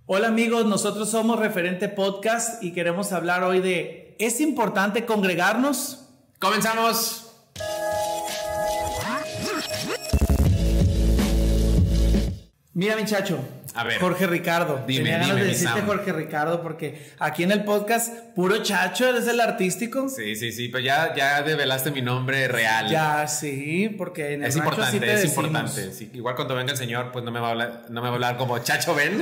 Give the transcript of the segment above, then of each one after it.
Hola amigos, nosotros somos Referente Podcast y queremos hablar hoy de ¿es importante congregarnos? ¡Comenzamos! Mira, muchacho, a ver, Jorge Ricardo. Tenía ganas de decirte Jorge Ricardo porque aquí en el podcast, puro chacho, eres el artístico. Sí, pero ya develaste mi nombre real. Ya, sí, porque en el es rancho importante, sí te es decimos. importante. Sí, igual cuando venga el señor, pues no me va a hablar como Chacho Ben.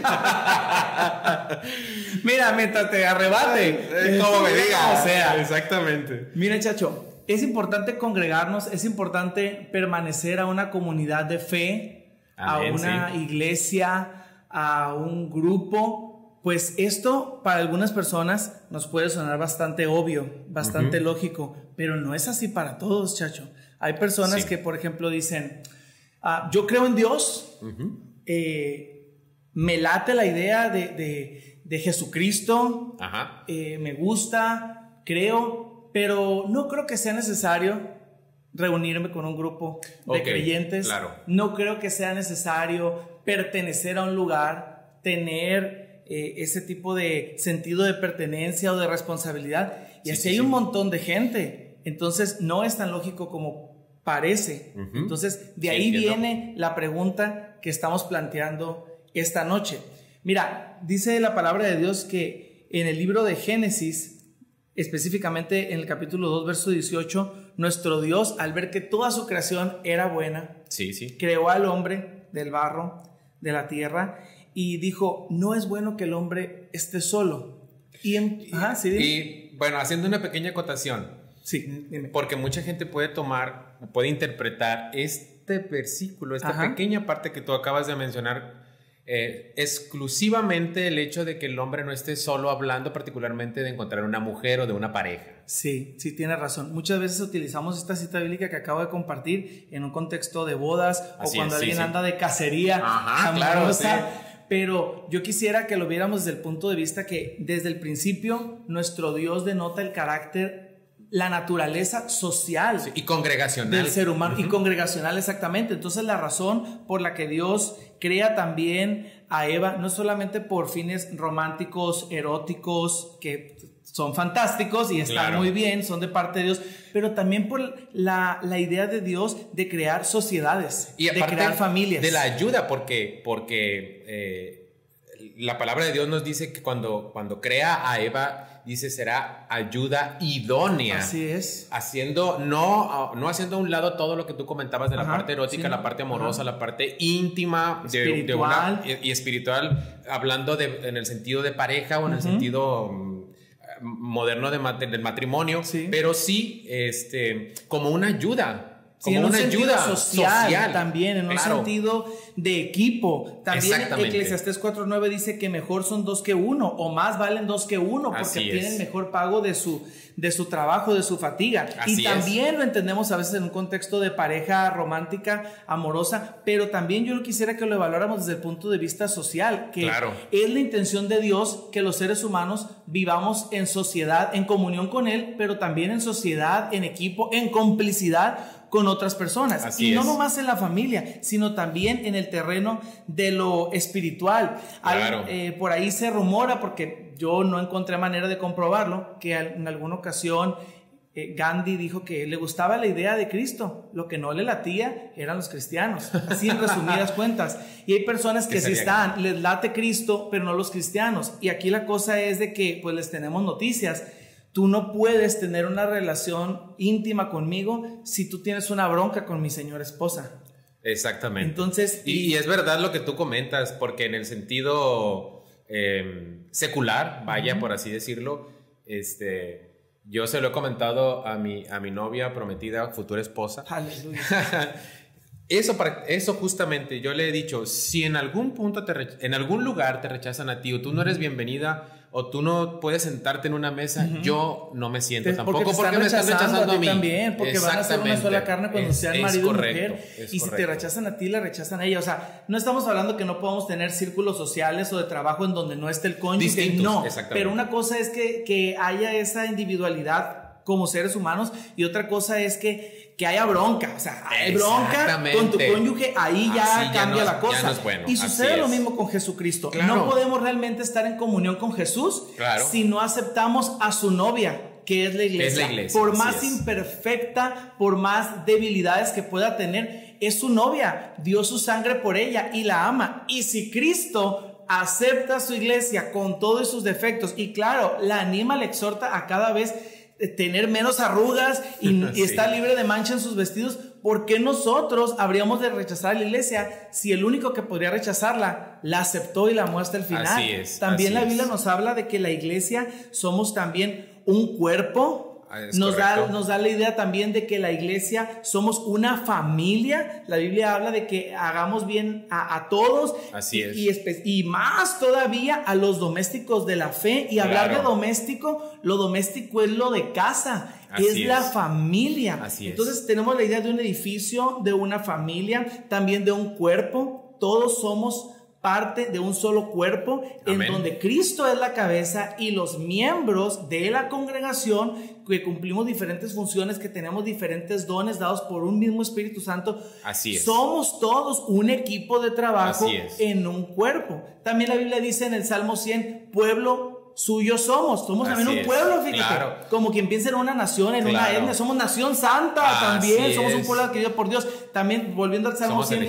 Mira, mientras te arrebate. Como me diga. O sea, exactamente. Mira, chacho, es importante congregarnos, es importante permanecer a una comunidad de fe. Amén, a una iglesia, a un grupo, pues esto para algunas personas nos puede sonar bastante obvio, bastante lógico, pero no es así para todos, chacho. Hay personas que, por ejemplo, dicen, yo creo en Dios, me late la idea de Jesucristo, me gusta, creo, pero no creo que sea necesario reunirme con un grupo de creyentes. Claro. No creo que sea necesario pertenecer a un lugar, tener ese tipo de sentido de pertenencia o de responsabilidad. Y así hay un montón de gente. Entonces no es tan lógico como parece. Entonces de ahí viene la pregunta que estamos planteando esta noche. Mira, dice la palabra de Dios que en el libro de Génesis, específicamente en el capítulo 2, verso 18, nuestro Dios, al ver que toda su creación era buena, creó al hombre del barro, de la tierra, y dijo, no es bueno que el hombre esté solo. Y bueno, haciendo una pequeña acotación, porque mucha gente puede interpretar este versículo, esta pequeña parte que tú acabas de mencionar, exclusivamente el hecho de que el hombre no esté solo, hablando particularmente de encontrar una mujer o de una pareja. Sí, tienes razón. Muchas veces utilizamos esta cita bíblica que acabo de compartir en un contexto de bodas o cuando alguien anda de cacería. Claro, Pero yo quisiera que lo viéramos desde el punto de vista que desde el principio nuestro Dios denota el carácter, la naturaleza social y congregacional del ser humano, y congregacional, exactamente. Entonces la razón por la que Dios crea también a Eva, no solamente por fines románticos, eróticos, que son fantásticos y están muy bien, son de parte de Dios, pero también por la idea de Dios de crear sociedades, y de crear familias. De la ayuda, porque la palabra de Dios nos dice que cuando crea a Eva, dice será ayuda idónea. Así es. No haciendo a un lado todo lo que tú comentabas de la parte erótica, la parte amorosa, la parte íntima, espiritual. y espiritual, hablando en el sentido de pareja o en el sentido moderno del matrimonio, pero sí como una ayuda. Como en una un ayuda social también, en un sentido de equipo. También Eclesiastés 4:9 dice que mejor son dos que uno, o más valen dos que uno, porque tienen mejor pago de su trabajo, de su fatiga. Y también lo entendemos a veces en un contexto de pareja romántica, amorosa, pero también yo quisiera que lo evaluáramos desde el punto de vista social, que es la intención de Dios que los seres humanos vivamos en sociedad, en comunión con Él, pero también en sociedad, en equipo, en complicidad con otras personas. No nomás en la familia, sino también en el terreno de lo espiritual. Por ahí se rumora, porque yo no encontré manera de comprobarlo, que en alguna ocasión Gandhi dijo que le gustaba la idea de Cristo, lo que no le latía eran los cristianos, así en resumidas cuentas. Y hay personas que sí les late Cristo, pero no los cristianos. Y aquí la cosa es de que pues les tenemos noticias. Tú no puedes tener una relación íntima conmigo si tú tienes una bronca con mi señora esposa. Exactamente. Entonces, y es verdad lo que tú comentas, porque en el sentido secular, por así decirlo, yo se lo he comentado a mi novia prometida, futura esposa. Aleluya. Eso justamente yo le he dicho, si en algún punto en algún lugar te rechazan a ti, o tú no eres bienvenida, o tú no puedes sentarte en una mesa, yo no me siento tampoco, porque me están rechazando a mí también, porque van a ser una sola carne cuando sean marido y mujer, y si te rechazan a ti, la rechazan a ella. O sea, no estamos hablando que no podamos tener círculos sociales o de trabajo en donde no esté el cónyuge, no, pero una cosa es que haya esa individualidad como seres humanos, y otra cosa es que haya bronca, o sea, hay bronca con tu cónyuge, ahí ya cambia la cosa. No es bueno. Y sucede lo mismo con Jesucristo. Claro. No podemos realmente estar en comunión con Jesús si no aceptamos a su novia, que es la iglesia. Por más imperfecta, por más debilidades que pueda tener, es su novia, dio su sangre por ella y la ama. Y si Cristo acepta a su iglesia con todos sus defectos, y claro, la anima, le exhorta a cada vez tener menos arrugas y estar libre de mancha en sus vestidos, ¿por qué nosotros habríamos de rechazar a la iglesia si el único que podría rechazarla la aceptó y la amó hasta el final? Así es, también la Biblia nos habla de que la iglesia somos también un cuerpo. Nos da la idea también de que la iglesia somos una familia. La Biblia habla de que hagamos bien a todos. Así es. Y más todavía a los domésticos de la fe. Y hablar de doméstico, lo doméstico es lo de casa. Es la familia. Así es. Entonces tenemos la idea de un edificio, de una familia, también de un cuerpo. Todos somos parte de un solo cuerpo. Amén. En donde Cristo es la cabeza y los miembros de la congregación que cumplimos diferentes funciones, que tenemos diferentes dones dados por un mismo Espíritu Santo. Así es. Somos todos un equipo de trabajo en un cuerpo. También la Biblia dice en el Salmo 100, pueblo suyo somos también un pueblo, fíjate, claro. Como quien piensa en una nación, en una etnia, somos nación santa también, somos un pueblo adquirido por Dios. También volviendo al Salmo 100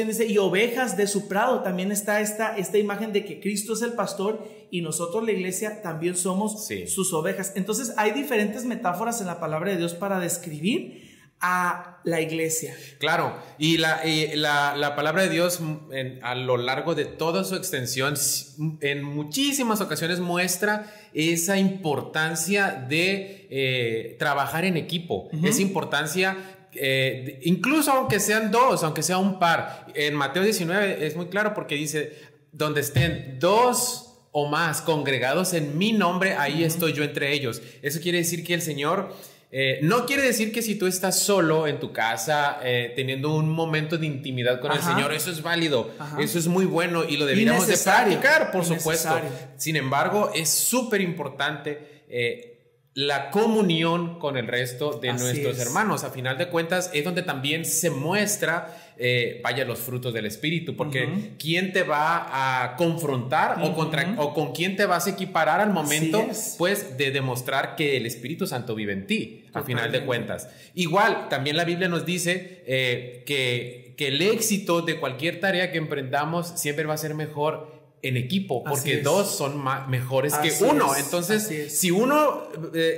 dice, y ovejas de su prado. También está esta imagen de que Cristo es el pastor y nosotros, la iglesia, también somos sus ovejas. Entonces hay diferentes metáforas en la palabra de Dios para describir a la iglesia. Claro, y la palabra de Dios a lo largo de toda su extensión, en muchísimas ocasiones muestra esa importancia de trabajar en equipo, esa importancia, incluso aunque sean dos, aunque sea un par. En Mateo 19 es muy claro porque dice, donde estén dos o más congregados en mi nombre, ahí estoy yo entre ellos. Eso quiere decir que el Señor... no quiere decir que si tú estás solo en tu casa teniendo un momento de intimidad con el Señor, eso es válido, eso es muy bueno y lo deberíamos de practicar, por supuesto. Sin embargo, es súper importante la comunión con el resto de nuestros hermanos. A final de cuentas es donde también se muestra los frutos del Espíritu, porque ¿quién te va a confrontar o con quién te vas a equiparar al momento pues de demostrar que el Espíritu Santo vive en ti? A final de cuentas, igual también la Biblia nos dice que el éxito de cualquier tarea que emprendamos siempre va a ser mejor en equipo, porque dos son mejores que uno. Entonces, si uno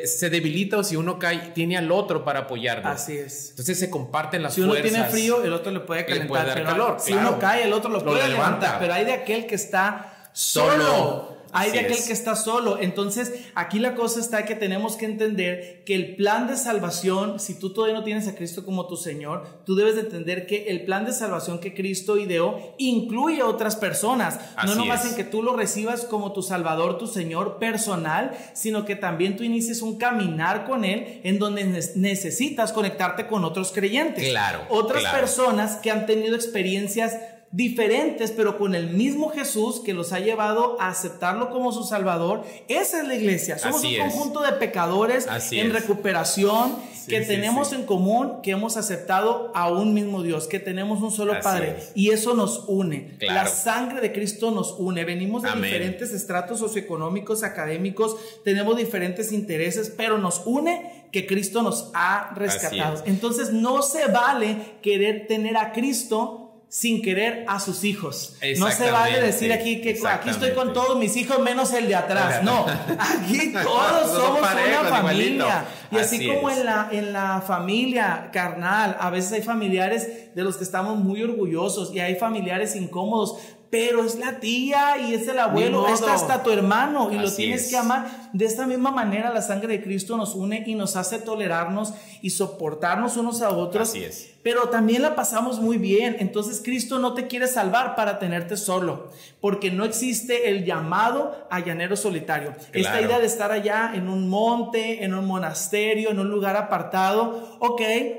se debilita o si uno cae, tiene al otro para apoyarlo. Así es. Entonces se comparten las fuerzas. Si uno tiene frío, el otro le puede calentar. Le puede dar calor. Si uno cae, el otro lo puede levantar. Pero hay de aquel que está solo. Hay de aquel que está solo. Entonces, aquí la cosa está que tenemos que entender que el plan de salvación, si tú todavía no tienes a Cristo como tu Señor, tú debes de entender que el plan de salvación que Cristo ideó incluye a otras personas. No nomás en que tú lo recibas como tu Salvador, tu Señor personal, sino que también tú inicies un caminar con Él en donde necesitas conectarte con otros creyentes. Claro. Otras personas que han tenido experiencias diferentes, pero con el mismo Jesús que los ha llevado a aceptarlo como su Salvador. Esa es la iglesia. Somos un conjunto de pecadores en recuperación, que tenemos en común, que hemos aceptado a un mismo Dios, que tenemos un solo Padre, y eso nos une. La sangre de Cristo nos une. Venimos de diferentes estratos socioeconómicos, académicos, tenemos diferentes intereses, pero nos une que Cristo nos ha rescatado. Entonces no se vale querer tener a Cristo sin querer a sus hijos. No se vale decir aquí que aquí estoy con todos mis hijos menos el de atrás. No, aquí todos somos una familia. Y así como en la familia carnal, a veces hay familiares de los que estamos muy orgullosos y hay familiares incómodos, pero es la tía y es el abuelo, es hasta tu hermano y lo tienes que amar. De esta misma manera la sangre de Cristo nos une y nos hace tolerarnos y soportarnos unos a otros. Así es. Pero también la pasamos muy bien. Entonces Cristo no te quiere salvar para tenerte solo, porque no existe el llamado a llanero solitario. Esta idea de estar allá en un monte, en un monasterio, en un lugar apartado,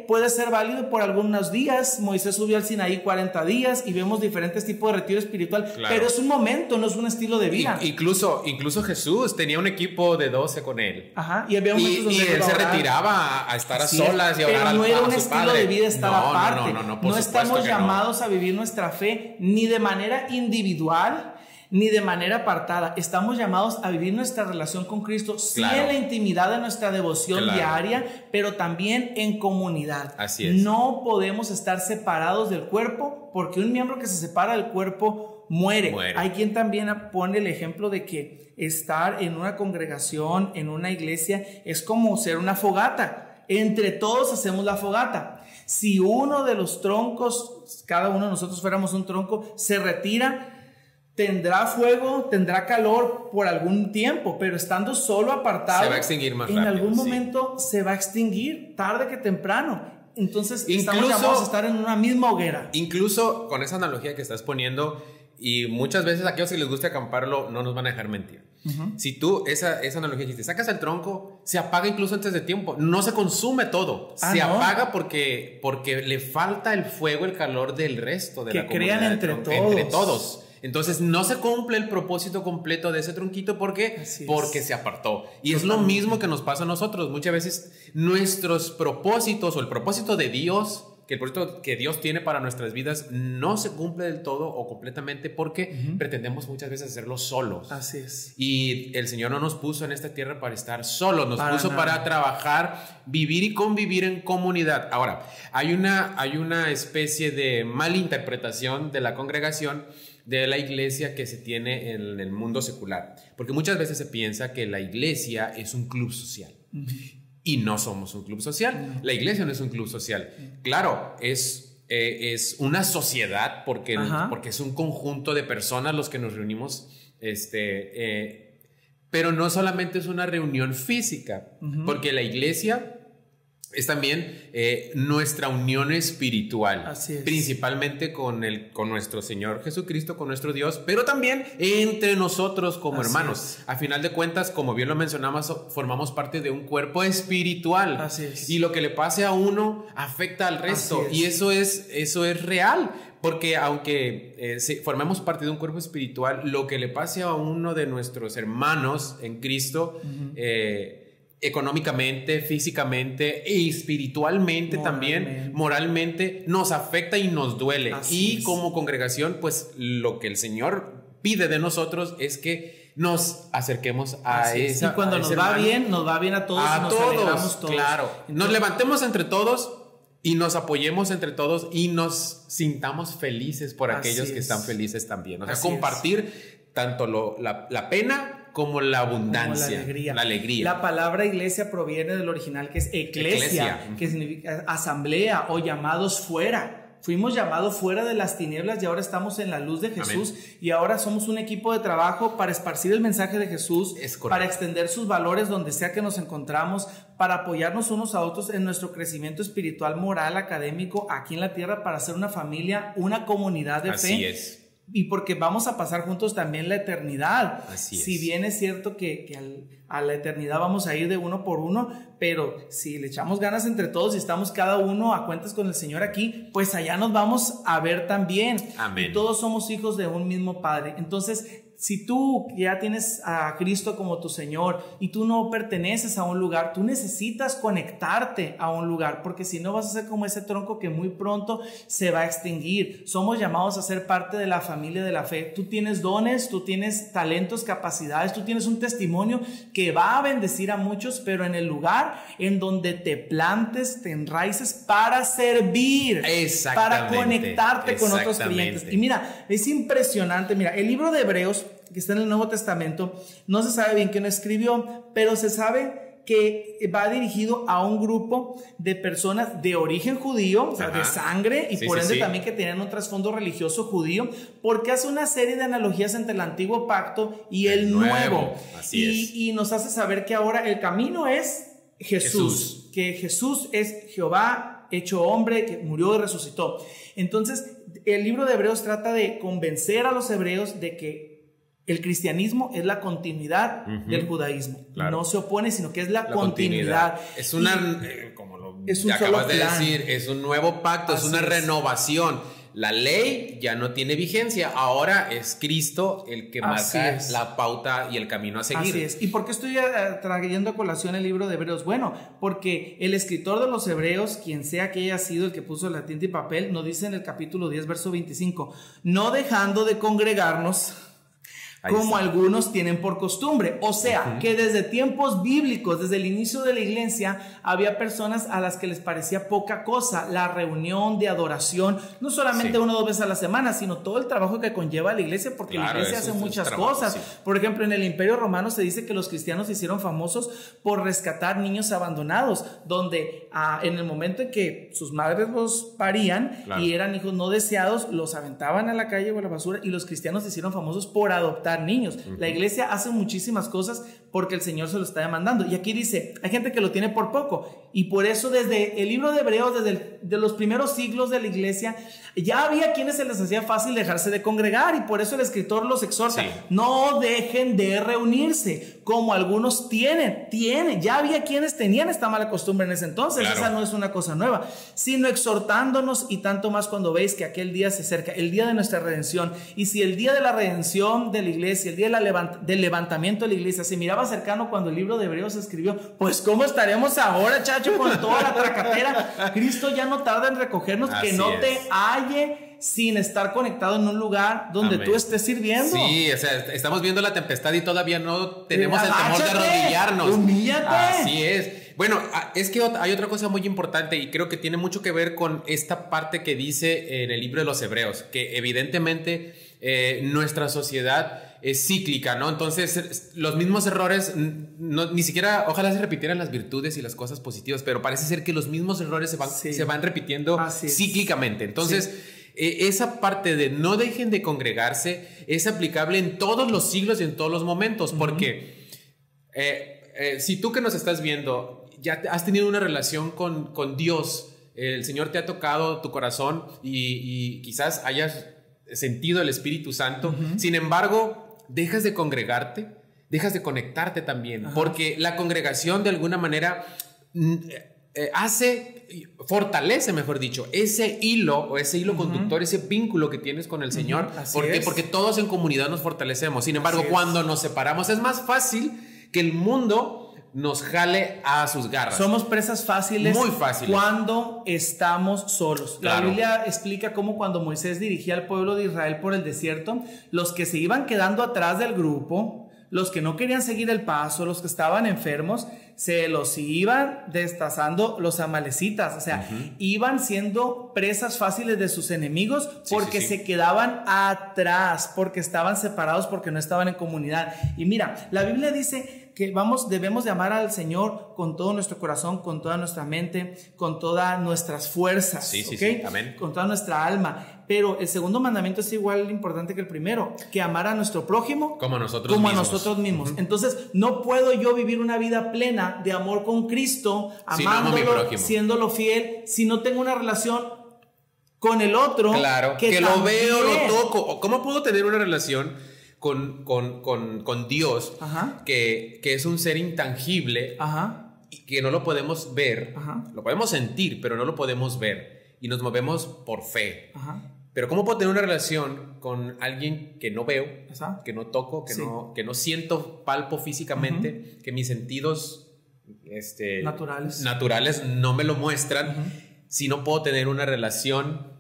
puede ser válido por algunos días. Moisés subió al Sinaí 40 días y vemos diferentes tipos de retiros espirituales espiritual, pero es un momento, no es un estilo de vida. Incluso Jesús tenía un equipo de 12 con él. Ajá, y había momentos donde él se retiraba a estar a solas y a orar pero no era un estilo de vida estar no, aparte. No estamos llamados a vivir nuestra fe ni de manera individual ni de manera apartada. Estamos llamados a vivir nuestra relación con Cristo, sí, en la intimidad de nuestra devoción diaria, pero también en comunidad. Así es. No podemos estar separados del cuerpo, porque un miembro que se separa del cuerpo muere. Hay quien también pone el ejemplo de que estar en una congregación, en una iglesia, es como ser una fogata. Entre todos hacemos la fogata. Si uno de los troncos, cada uno de nosotros fuéramos un tronco, se retira, tendrá fuego, tendrá calor por algún tiempo, pero estando solo apartado, se va a extinguir más en rápido, algún momento se va a extinguir, tarde que temprano. Entonces estamos llamados a estar en una misma hoguera. Incluso con esa analogía que estás poniendo, y muchas veces a aquellos que les gusta acamparlo no nos van a dejar mentir. Si tú, esa analogía que te sacas el tronco, se apaga incluso antes de tiempo. No se consume todo. Se apaga porque le falta el fuego, el calor del resto de la comunidad. Que crean entre todos. Entonces no se cumple el propósito completo de ese tronquito porque se apartó. Y es lo mismo que nos pasa a nosotros. Muchas veces nuestros propósitos o el propósito de Dios, que el propósito que Dios tiene para nuestras vidas, no se cumple del todo o completamente porque pretendemos muchas veces hacerlo solos. Así es. Y el Señor no nos puso en esta tierra para estar solos, nos puso para trabajar, vivir y convivir en comunidad. Ahora, hay una especie de malinterpretación de la congregación, de la iglesia, que se tiene en el mundo secular, porque muchas veces se piensa que la iglesia es un club social. Y no somos un club social. La iglesia no es un club social. Claro, es una sociedad porque es un conjunto de personas los que nos reunimos, pero no solamente es una reunión física, porque la iglesia es también nuestra unión espiritual. Así es. Principalmente con nuestro Señor Jesucristo, con nuestro Dios, pero también entre nosotros como hermanos. A final de cuentas, como bien lo mencionamos, formamos parte de un cuerpo espiritual. Así es. Y lo que le pase a uno afecta al resto. Y eso es real. Porque aunque formemos parte de un cuerpo espiritual, lo que le pase a uno de nuestros hermanos en Cristo, económicamente, físicamente y espiritualmente también, moralmente, nos afecta y nos duele. Así es. Como congregación, pues lo que el Señor pide de nosotros es que nos acerquemos a esa. Y cuando nos va bien a todos. A nos todos, todos. Claro. Entonces, nos levantemos entre todos y nos apoyemos entre todos y nos sintamos felices por aquellos que están felices también. O sea, compartir tanto la pena como la abundancia, la alegría. La palabra iglesia proviene del original, que es eclesia, que significa asamblea o llamados fuera. Fuimos llamados fuera de las tinieblas y ahora estamos en la luz de Jesús. Amén. Y ahora somos un equipo de trabajo para esparcir el mensaje de Jesús, para extender sus valores donde sea que nos encontramos, para apoyarnos unos a otros en nuestro crecimiento espiritual, moral, académico, aquí en la tierra, para ser una familia, una comunidad de fe. Así es. Y porque vamos a pasar juntos también la eternidad. Así es. Si bien es cierto que a la eternidad vamos a ir de uno por uno, pero si le echamos ganas entre todos y estamos cada uno a cuentas con el Señor aquí, pues allá nos vamos a ver también. Amén. Y todos somos hijos de un mismo Padre. Entonces, si tú ya tienes a Cristo como tu Señor y tú no perteneces a un lugar, tú necesitas conectarte a un lugar, porque si no vas a ser como ese tronco que muy pronto se va a extinguir. Somos llamados a ser parte de la familia de la fe. Tú tienes dones, tú tienes talentos, capacidades, tú tienes un testimonio que va a bendecir a muchos, pero en el lugar en donde te plantes, te enraices para servir, para conectarte con otros creyentes. Y mira, es impresionante. Mira, el libro de Hebreos, que está en el Nuevo Testamento, no se sabe bien quién lo escribió, pero se sabe que va dirigido a un grupo de personas de origen judío, o sea, de sangre, y por ende también que tenían un trasfondo religioso judío, porque hace una serie de analogías entre el antiguo pacto y el nuevo. Y nos hace saber que ahora el camino es Jesús, que Jesús es Jehová hecho hombre, que murió y resucitó. Entonces, el libro de Hebreos trata de convencer a los hebreos de que el cristianismo es la continuidad del judaísmo. Claro. No se opone, sino que es la continuidad. Es una, como lo acabas de decir, es un nuevo pacto, es una renovación. la ley ya no tiene vigencia, ahora es Cristo el que marca la pauta y el camino a seguir. Así es. ¿Y por qué estoy trayendo a colación el libro de Hebreos? Bueno, porque el escritor de los Hebreos, quien sea que haya sido el que puso la tinta y papel, nos dice en el capítulo 10, verso 25, no dejando de congregarnos como algunos tienen por costumbre. O sea, que desde tiempos bíblicos, desde el inicio de la iglesia, había personas a las que les parecía poca cosa la reunión de adoración, no solamente 1 o 2 veces a la semana, sino todo el trabajo que conlleva la iglesia, porque la iglesia hace muchas cosas. Por ejemplo, en el Imperio Romano se dice que los cristianos se hicieron famosos por rescatar niños abandonados, donde en el momento en que sus madres los parían y eran hijos no deseados, los aventaban a la calle o a la basura, y los cristianos se hicieron famosos por adoptar niños. La iglesia hace muchísimas cosas porque el Señor se lo está demandando. Y aquí dice, hay gente que lo tiene por poco, y por eso desde el libro de Hebreos, de los primeros siglos de la iglesia, ya había quienes se les hacía fácil dejarse de congregar, y por eso el escritor los exhorta, no dejen de reunirse como algunos tienen, ya había quienes tenían esta mala costumbre en ese entonces. Esa no es una cosa nueva, sino exhortándonos, y tanto más cuando veis que aquel día se acerca, el día de nuestra redención. Y si el día de la redención de la iglesia, el día del levantamiento de la iglesia se miraba cercano cuando el libro de Hebreos se escribió, pues ¿cómo estaremos ahora, chacho, con toda la tracatera? Cristo ya no tarda en recogernos. Así que no te halle sin estar conectado en un lugar donde tú estés sirviendo. Sí, o sea, estamos viendo la tempestad y todavía no tenemos el temor de arrodillarnos. Humíllate. Así es. Bueno, es que hay otra cosa muy importante, y creo que tiene mucho que ver con esta parte que dice en el libro de los Hebreos, que evidentemente nuestra sociedad es cíclica, ¿no? Entonces, los mismos errores, ni siquiera, ojalá se repitieran las virtudes y las cosas positivas, pero parece ser que los mismos errores se van repitiendo cíclicamente. Entonces, esa parte de no dejen de congregarse es aplicable en todos los siglos y en todos los momentos, porque si tú que nos estás viendo ya has tenido una relación con Dios, el Señor te ha tocado tu corazón y quizás hayas sentido el Espíritu Santo, sin embargo, dejas de congregarte, dejas de conectarte también, porque la congregación de alguna manera fortalece, mejor dicho, ese hilo conductor, ese vínculo que tienes con el Señor. Porque todos en comunidad nos fortalecemos. Sin embargo, cuando nos separamos es más fácil que el mundo nos jale a sus garras. Somos presas fáciles. Muy fáciles. Cuando estamos solos. La Biblia explica cómo cuando Moisés dirigía al pueblo de Israel por el desierto, los que se iban quedando atrás del grupo, los que no querían seguir el paso, los que estaban enfermos, se los iban destazando los amalecitas. O sea, iban siendo presas fáciles de sus enemigos porque se quedaban atrás, porque estaban separados, porque no estaban en comunidad. Y mira, la Biblia dice que debemos de amar al Señor con todo nuestro corazón, con toda nuestra mente, con todas nuestras fuerzas, Amén. Con toda nuestra alma. Pero el segundo mandamiento es igual de importante que el primero, que amar a nuestro prójimo como a nosotros mismos. Entonces, no puedo yo vivir una vida plena de amor con Cristo, amándolo, siéndolo fiel, si no tengo una relación con el otro. Claro, que lo veo, lo toco. ¿Cómo puedo tener una relación con Dios, que es un ser intangible, y que no lo podemos ver? Lo podemos sentir, pero no lo podemos ver, y nos movemos por fe? Pero ¿cómo puedo tener una relación con alguien que no veo, que no toco, que no siento, palpo físicamente, que mis sentidos naturales no me lo muestran, si no puedo tener una relación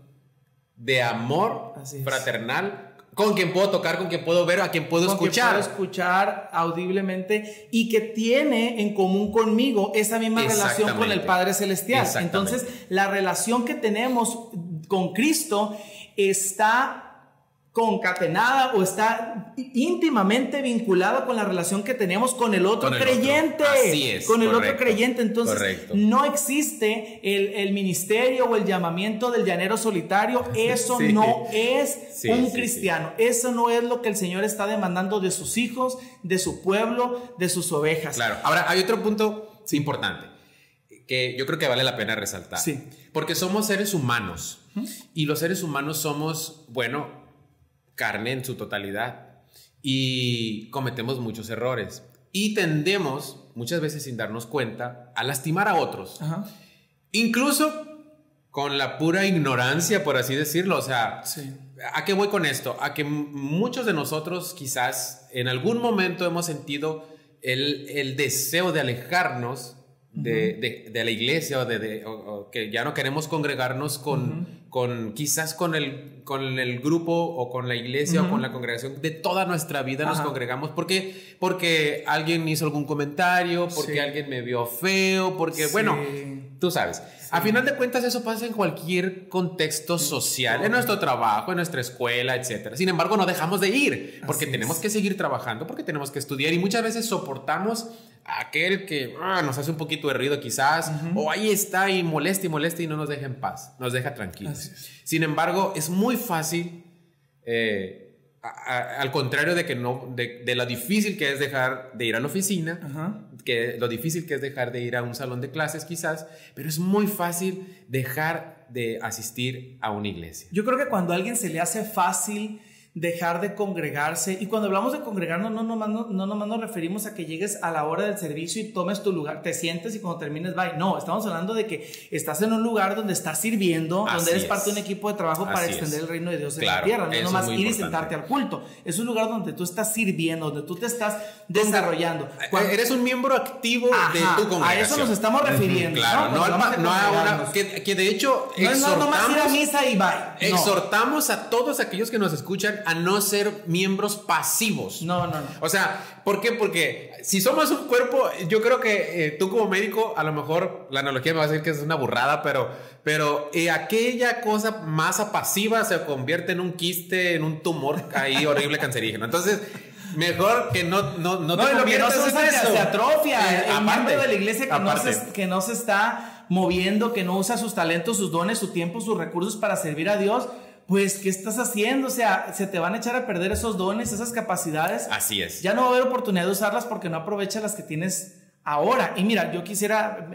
de amor fraternal con quien puedo tocar, con quien puedo ver, a quien puedo escuchar? Quien puedo escuchar audiblemente, y que tiene en común conmigo esa misma relación con el Padre Celestial. Entonces, la relación que tenemos con Cristo está concatenada o está íntimamente vinculada con la relación que tenemos con el otro creyente. Así es. Con el otro creyente. Entonces, no existe el ministerio o el llamamiento del llanero solitario. Eso no es un cristiano. Eso no es lo que el Señor está demandando de sus hijos, de su pueblo, de sus ovejas. Claro. Ahora, hay otro punto importante que yo creo que vale la pena resaltar. Porque somos seres humanos. Y los seres humanos somos, carne en su totalidad, y cometemos muchos errores y tendemos muchas veces, sin darnos cuenta, a lastimar a otros, incluso con la pura ignorancia, por así decirlo. O sea, ¿a qué voy con esto? A que muchos de nosotros quizás en algún momento hemos sentido el deseo de alejarnos de la iglesia o que ya no queremos congregarnos quizás con el grupo o con la iglesia o con la congregación de toda nuestra vida. Nos congregamos porque alguien hizo algún comentario, porque alguien me vio feo, porque bueno, tú sabes. A final de cuentas eso pasa en cualquier contexto social, en nuestro trabajo, en nuestra escuela, etc. Sin embargo, no dejamos de ir porque tenemos que seguir trabajando, porque tenemos que estudiar y muchas veces soportamos a aquel que nos hace un poquito de ruido quizás, o ahí está y molesta y no nos deja en paz, nos deja tranquilos. Sin embargo, es muy fácil, al contrario de lo difícil que es dejar de ir a la oficina, que lo difícil que es dejar de ir a un salón de clases quizás, pero es muy fácil dejar de asistir a una iglesia. Yo creo que cuando a alguien se le hace fácil dejar de congregarse, y cuando hablamos de congregarnos no nomás nos referimos a que llegues a la hora del servicio y tomes tu lugar, te sientes y cuando termines bye. No, estamos hablando de que estás en un lugar donde estás sirviendo, donde eres parte de un equipo de trabajo para extender el reino de Dios en la tierra, no nomás ir y sentarte al culto. Es un lugar donde tú estás sirviendo, donde tú te estás desarrollando. Eres un miembro activo de tu congregación. A eso nos estamos refiriendo. Claro, que de hecho no nomás ir a misa y bye. Exhortamos a todos aquellos que nos escuchan a no ser miembros pasivos. No. O sea, ¿por qué? Porque si somos un cuerpo, yo creo que tú como médico, a lo mejor la analogía me va a decir que es una burrada, pero aquella cosa masa pasiva se convierte en un quiste, en un tumor ahí horrible cancerígeno. Entonces, mejor que no te conviertas en eso. Se atrofia. El miembro de la iglesia que no se está moviendo, que no usa sus talentos, sus dones, su tiempo, sus recursos para servir a Dios. Pues, ¿qué estás haciendo? O sea, se te van a echar a perder esos dones, esas capacidades. Así es. Ya no va a haber oportunidad de usarlas porque no aprovechas las que tienes ahora. Y mira, yo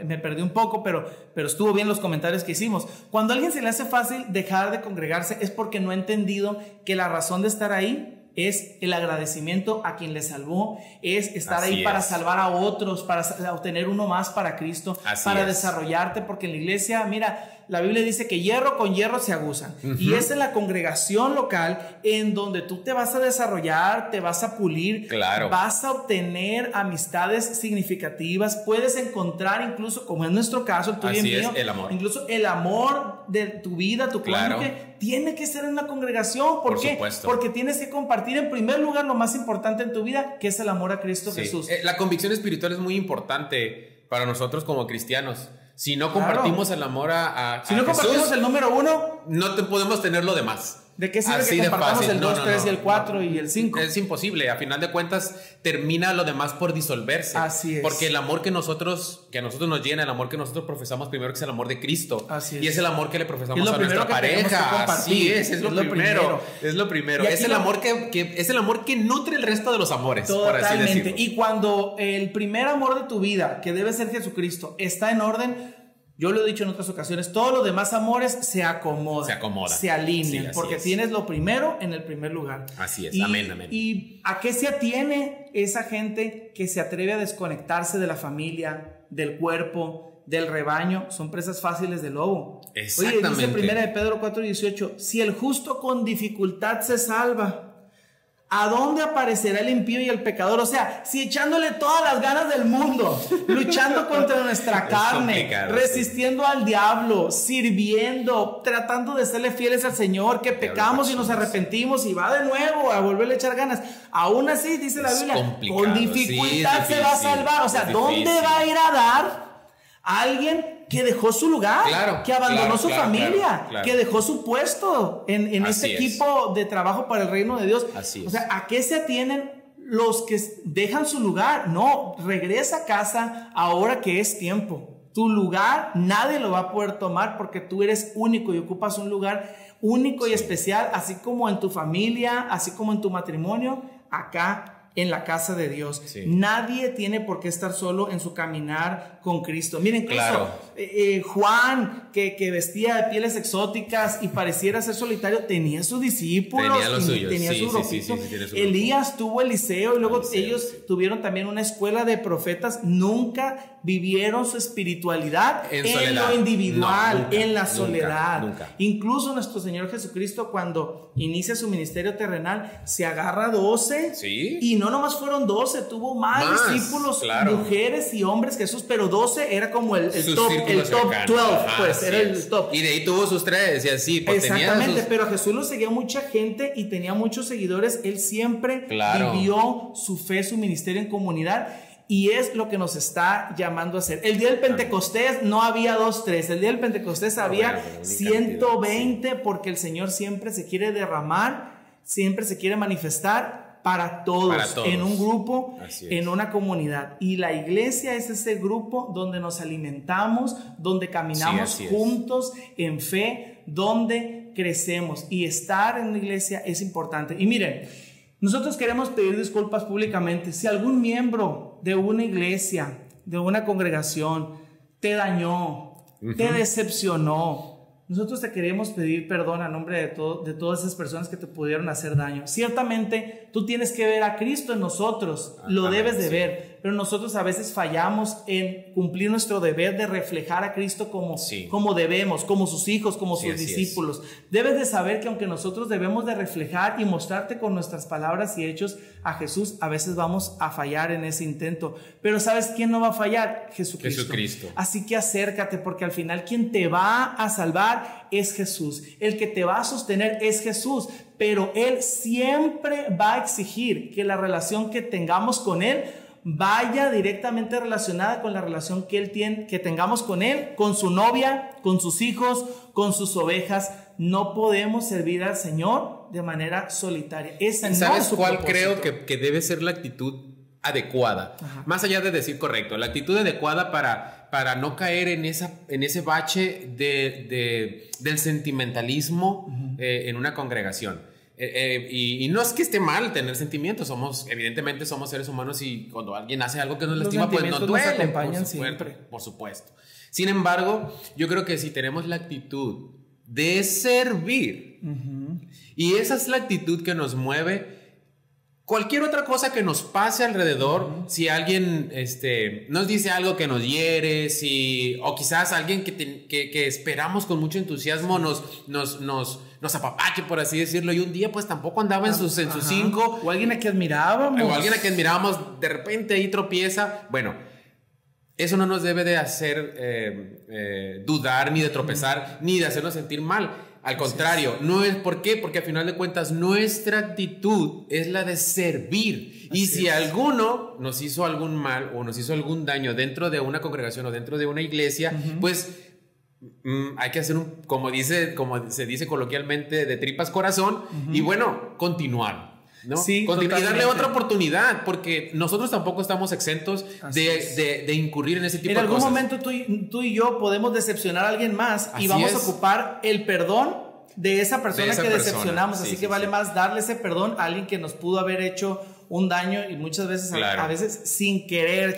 me perdí un poco, pero estuvo bien los comentarios que hicimos. Cuando a alguien se le hace fácil dejar de congregarse es porque no ha entendido que la razón de estar ahí es el agradecimiento a quien le salvó, es estar ahí para salvar a otros, para obtener uno más para Cristo, para desarrollarte, porque en la iglesia, mira, la Biblia dice que hierro con hierro se aguzan. Y es en la congregación local en donde tú te vas a desarrollar, te vas a pulir, vas a obtener amistades significativas, puedes encontrar incluso, como en nuestro caso, el tuyo y mío, el amor. Incluso el amor de tu vida, tu cónyuge, tiene que ser en una congregación. ¿Por qué? Supuesto. Porque tienes que compartir en primer lugar lo más importante en tu vida, que es el amor a Cristo Jesús. La convicción espiritual es muy importante para nosotros como cristianos. Si no compartimos el amor a si no Jesús, compartimos el número 1, no te podemos tener lo demás. ¿De qué sirve que compartamos el 2, 3 y el 4 y el 5? Es imposible. A final de cuentas, termina lo demás por disolverse. Así es. Porque el amor que a nosotros nos llena, el amor que nosotros profesamos primero, que es el amor de Cristo. Así es. Y es el amor que le profesamos a nuestra pareja. Así es lo primero. Es lo primero. Es el amor es el amor que nutre el resto de los amores. Totalmente. Por así decirlo. Y cuando el primer amor de tu vida, que debe ser Jesucristo, está en orden, yo lo he dicho en otras ocasiones, todos los demás amores se acomodan. Se alinean, porque tienes lo primero en el primer lugar. Así es, amén. ¿Y a qué se atiene esa gente que se atreve a desconectarse de la familia, del cuerpo, del rebaño? Son presas fáciles del lobo. Exactamente. Oye, dice 1 de Pedro 4:18, si el justo con dificultad se salva, ¿a dónde aparecerá el impío y el pecador? O sea, si echándole todas las ganas del mundo, luchando contra nuestra carne, resistiendo al diablo, sirviendo, tratando de serle fieles al Señor, que pecamos y nos arrepentimos y va de nuevo a volverle a echar ganas. Aún así, dice la Biblia, con dificultad se va a salvar. O sea, ¿dónde va a ir a dar a alguien que dejó su lugar, que abandonó su familia, que dejó su puesto en este equipo de trabajo para el reino de Dios? Así es. O sea, ¿a qué se atienen los que dejan su lugar? No, regresa a casa ahora que es tiempo. Tu lugar nadie lo va a poder tomar porque tú eres único y ocupas un lugar único y especial, así como en tu familia, así como en tu matrimonio, acá en la casa de Dios. Nadie tiene por qué estar solo en su caminar con Cristo. Miren, incluso Juan, que vestía de pieles exóticas y pareciera ser solitario, tenía sus discípulos, tenía los suyos, tenía su grupito. Elías tuvo Eliseo y luego ellos tuvieron también una escuela de profetas. Nunca vivieron su espiritualidad en lo individual, nunca, en la soledad. Nunca. Incluso nuestro Señor Jesucristo, cuando inicia su ministerio terrenal, se agarra 12, y no nomás fueron 12, tuvo más discípulos, mujeres y hombres, Jesús, pero 12 era como el top 12, pues era el top. Y de ahí tuvo sus 3 y así. Pues exactamente, pero a Jesús lo seguía mucha gente y tenía muchos seguidores. Él siempre vivió su fe, su ministerio en comunidad. Y es lo que nos está llamando a hacer. El día del Pentecostés no había 2, 3. El día del Pentecostés había 120, porque el Señor siempre se quiere derramar, siempre se quiere manifestar para todos. En un grupo, en una comunidad. Y la iglesia es ese grupo donde nos alimentamos, donde caminamos juntos en fe, donde crecemos. Y estar en la iglesia es importante. Y miren, nosotros queremos pedir disculpas públicamente. Si algún miembro de una iglesia, de una congregación, te dañó, te decepcionó, nosotros te queremos pedir perdón a nombre de todas esas personas que te pudieron hacer daño. Ciertamente tú tienes que ver a Cristo en nosotros, lo debes de ver, pero nosotros a veces fallamos en cumplir nuestro deber de reflejar a Cristo como debemos, como sus hijos, como sus discípulos. Debes de saber que aunque nosotros debemos de reflejar y mostrarte con nuestras palabras y hechos a Jesús, a veces vamos a fallar en ese intento. Pero ¿sabes quién no va a fallar? Jesucristo. Así que acércate, porque al final quien te va a salvar es Jesús. El que te va a sostener es Jesús. Pero Él siempre va a exigir que la relación que tengamos con Él vaya directamente relacionada con la relación que Él tiene, que tengamos con Él, con su novia, con sus hijos, con sus ovejas. No podemos servir al Señor de manera solitaria. ¿Sabes cuál creo que debe ser la actitud adecuada? Más allá de decir correcto, la actitud adecuada para no caer en ese bache del sentimentalismo en una congregación. Y no es que esté mal tener sentimientos, evidentemente somos seres humanos, y cuando alguien hace algo que nos lastima, pues nos duele, nos acompañan siempre. Por supuesto. Sin embargo, yo creo que si tenemos la actitud de servir, y esa es la actitud que nos mueve, cualquier otra cosa que nos pase alrededor, si alguien nos dice algo que nos hiere, o quizás alguien que esperamos con mucho entusiasmo nos apapache, por así decirlo, y un día pues tampoco andaba en sus 5, o alguien a quien admirábamos, de repente ahí tropieza. Bueno, eso no nos debe de hacer dudar, ni de tropezar, ni de hacernos sentir mal. Al contrario, no es. ¿Por qué? Porque al final de cuentas nuestra actitud es la de servir. Y si alguno nos hizo algún mal o nos hizo algún daño dentro de una congregación o dentro de una iglesia, pues hay que hacer como se dice coloquialmente, de tripas corazón, y bueno, continuar, ¿no? Sí, y darle otra oportunidad, porque nosotros tampoco estamos exentos de incurrir en ese tipo de cosas. En algún momento tú y yo podemos decepcionar a alguien más, y vamos a ocupar el perdón de esa persona que decepcionamos. Así que vale más darle ese perdón a alguien que nos pudo haber hecho un daño, y muchas veces a veces sin querer,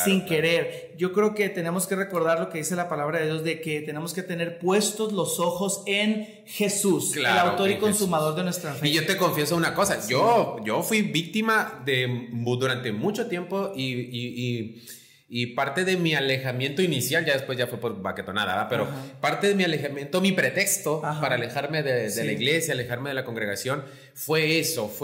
sin querer. Yo creo que tenemos que recordar lo que dice la palabra de Dios, de que tenemos que tener puestos los ojos en Jesús, el autor y consumador de nuestra fe. Y yo te confieso una cosa, yo fui víctima durante mucho tiempo, y parte de mi alejamiento inicial, ya después ya fue por baquetonada, ¿verdad? Pero parte de mi alejamiento, mi pretexto para alejarme de la iglesia, alejarme de la congregación, fue eso.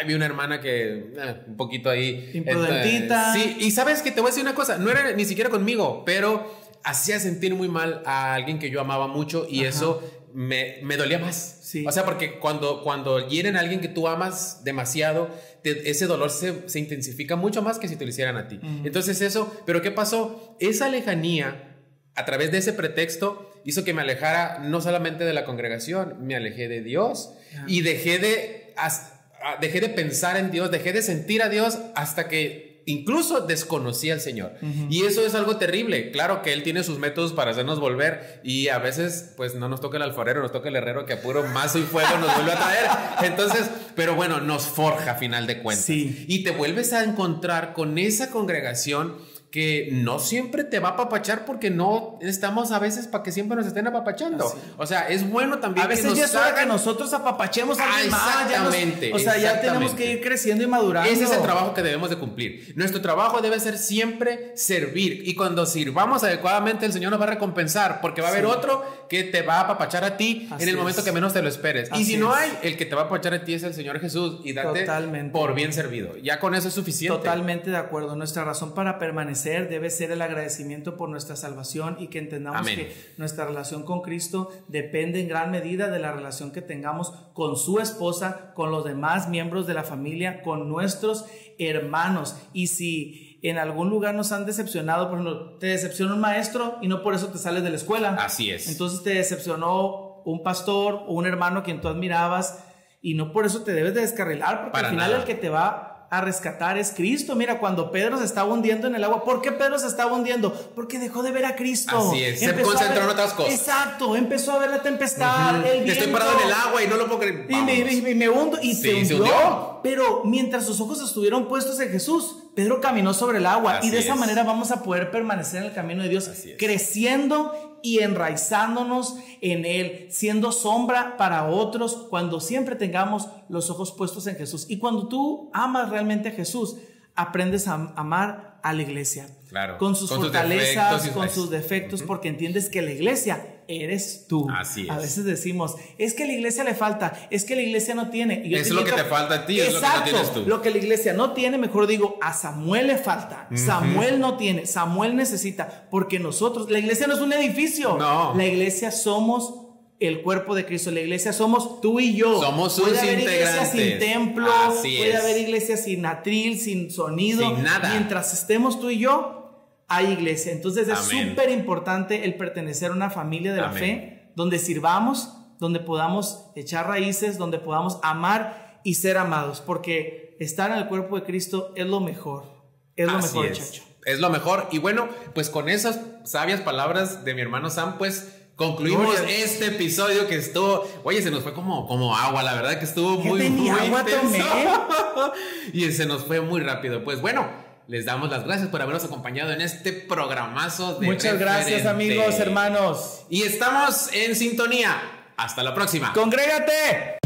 Vi una hermana que un poquito ahí imprudentita. Sí, y sabes que te voy a decir una cosa, no era ni siquiera conmigo, pero hacía sentir muy mal a alguien que yo amaba mucho, y eso me dolía más. Sí. O sea, porque cuando hieren a alguien que tú amas demasiado, ese dolor se intensifica mucho más que si te lo hicieran a ti. Entonces pero ¿qué pasó? Esa lejanía, a través de ese pretexto, hizo que me alejara no solamente de la congregación, me alejé de Dios, y dejé de pensar en Dios, dejé de sentir a Dios, hasta que incluso desconocí al Señor. Y eso es algo terrible. Claro que Él tiene sus métodos para hacernos volver, y a veces pues no nos toca el alfarero, nos toca el herrero, que a puro mazo y fuego nos vuelve a traer. Entonces, pero bueno, nos forja a final de cuentas. Y te vuelves a encontrar con esa congregación que no siempre te va a apapachar porque no estamos a veces para que siempre nos estén apapachando. Así. O sea, es bueno también a veces que nos ya es hora que nosotros apapachemos a alguien más. Exactamente. O sea, ya tenemos que ir creciendo y madurando. Ese es el trabajo que debemos de cumplir. Nuestro trabajo debe ser siempre servir. Y cuando sirvamos adecuadamente, el Señor nos va a recompensar porque va a haber otro que te va a apapachar a ti en el momento que menos te lo esperes. Y si no hay, el que te va a apapachar a ti es el Señor Jesús. Y date por bien servido. Ya con eso es suficiente. Totalmente de acuerdo. Nuestra razón para permanecer debe ser el agradecimiento por nuestra salvación y que entendamos que nuestra relación con Cristo depende en gran medida de la relación que tengamos con su esposa, con los demás miembros de la familia, con nuestros hermanos. Y si en algún lugar nos han decepcionado, por ejemplo, te decepcionó un maestro y no por eso te sales de la escuela. Así es. Entonces te decepcionó un pastor o un hermano a quien tú admirabas y no por eso te debes de descarrilar, porque al final el que te va a rescatar es Cristo. Mira, cuando Pedro se estaba hundiendo en el agua, ¿por qué Pedro se estaba hundiendo? Porque dejó de ver a Cristo. Así es, se concentró en otras cosas. Exacto, empezó a ver la tempestad, el viento. Estoy parado en el agua y no lo puedo creer. Y me hundo y se hundió. Pero mientras sus ojos estuvieron puestos en Jesús, Pedro caminó sobre el agua. Y de esa manera vamos a poder permanecer en el camino de Dios, creciendo y enraizándonos en Él, siendo sombra para otros cuando siempre tengamos los ojos puestos en Jesús. Y cuando tú amas realmente a Jesús, aprendes a amar a la iglesia. Claro, con sus fortalezas, con sus defectos, porque entiendes que la iglesia eres tú. Así es. A veces decimos, es que a la iglesia le falta, es que la iglesia no tiene. Y es lo que te falta a ti, es lo que no tienes tú. Lo que la iglesia no tiene, mejor digo, a Samuel le falta. Samuel no tiene, Samuel necesita, porque nosotros, la iglesia no es un edificio. No. La iglesia somos el cuerpo de Cristo. La iglesia somos tú y yo. Somos sus integrantes. Puede haber iglesias sin templo, puede haber iglesias sin atril, sin sonido. Sin nada. Mientras estemos tú y yo, hay iglesia. Entonces es súper importante el pertenecer a una familia de la fe, donde sirvamos, donde podamos echar raíces, donde podamos amar y ser amados, porque estar en el cuerpo de Cristo es lo mejor. Es lo mejor, Chacho. Es lo mejor. Y bueno, pues con esas sabias palabras de mi hermano Sam, pues concluimos este episodio que estuvo, oye, se nos fue como agua, la verdad que estuvo muy intenso. Y se nos fue muy rápido. Pues bueno, les damos las gracias por habernos acompañado en este programazo de Muchas gracias, amigos, hermanos. Y estamos en sintonía. Hasta la próxima. ¡Congrégate!